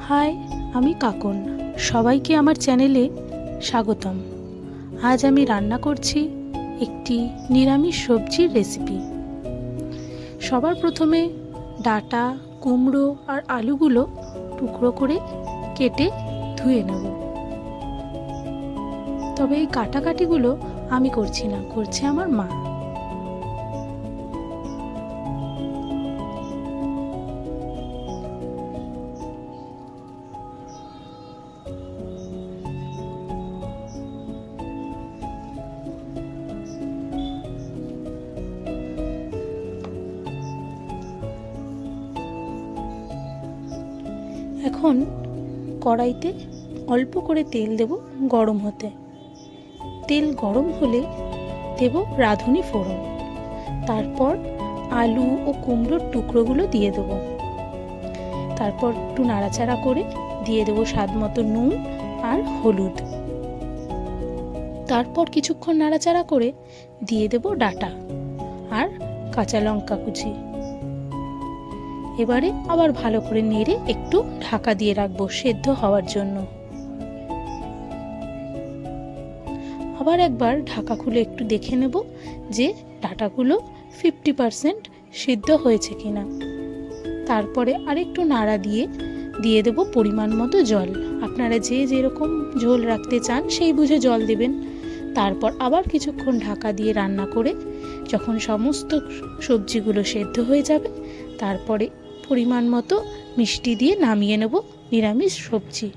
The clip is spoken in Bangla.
হাই, আমি কাকন। সবাইকে আমার চ্যানেলে স্বাগতম। আজ আমি রান্না করছি একটি নিরামিষ সবজির রেসিপি। সবার প্রথমে ডাঁটা, কুমড়ো আর আলুগুলো টুকরো করে কেটে ধুয়ে নেব। তবে এই কাটাকাটিগুলো আমি করছি না, করছে আমার মা। এখন কড়াইতে অল্প করে তেল দেব গরম হতে। তেল গরম হলে দেব রাঁধুনি ফোড়ন। তারপর আলু ও কুমড়োর টুকরোগুলো দিয়ে দেব। তারপর একটু নাড়াচাড়া করে দিয়ে দেব স্বাদ মতো নুন আর হলুদ। তারপর কিছুক্ষণ নাড়াচাড়া করে দিয়ে দেব ডাঁটা আর কাঁচা লঙ্কা কুচি। এবারে আবার ভালো করে নেড়ে একটু ঢাকা দিয়ে রাখবো সেদ্ধ হওয়ার জন্য। আবার একবার ঢাকা খুলে একটু দেখে নেব যে ডাঁটাগুলো 50% সিদ্ধ হয়েছে কিনা। তারপরে আরেকটু নাড়া দিয়ে দেব পরিমাণ মতো জল। আপনারা যে যেরকম ঝোল রাখতে চান সেই বুঝে জল দেবেন। তারপর আবার কিছুক্ষণ ঢাকা দিয়ে রান্না করে যখন সমস্ত সবজিগুলো সেদ্ধ হয়ে যাবে, তারপরে পরিমাণ মতো মিষ্টি দিয়ে নামিয়ে নেব নিরামিষ সবজি।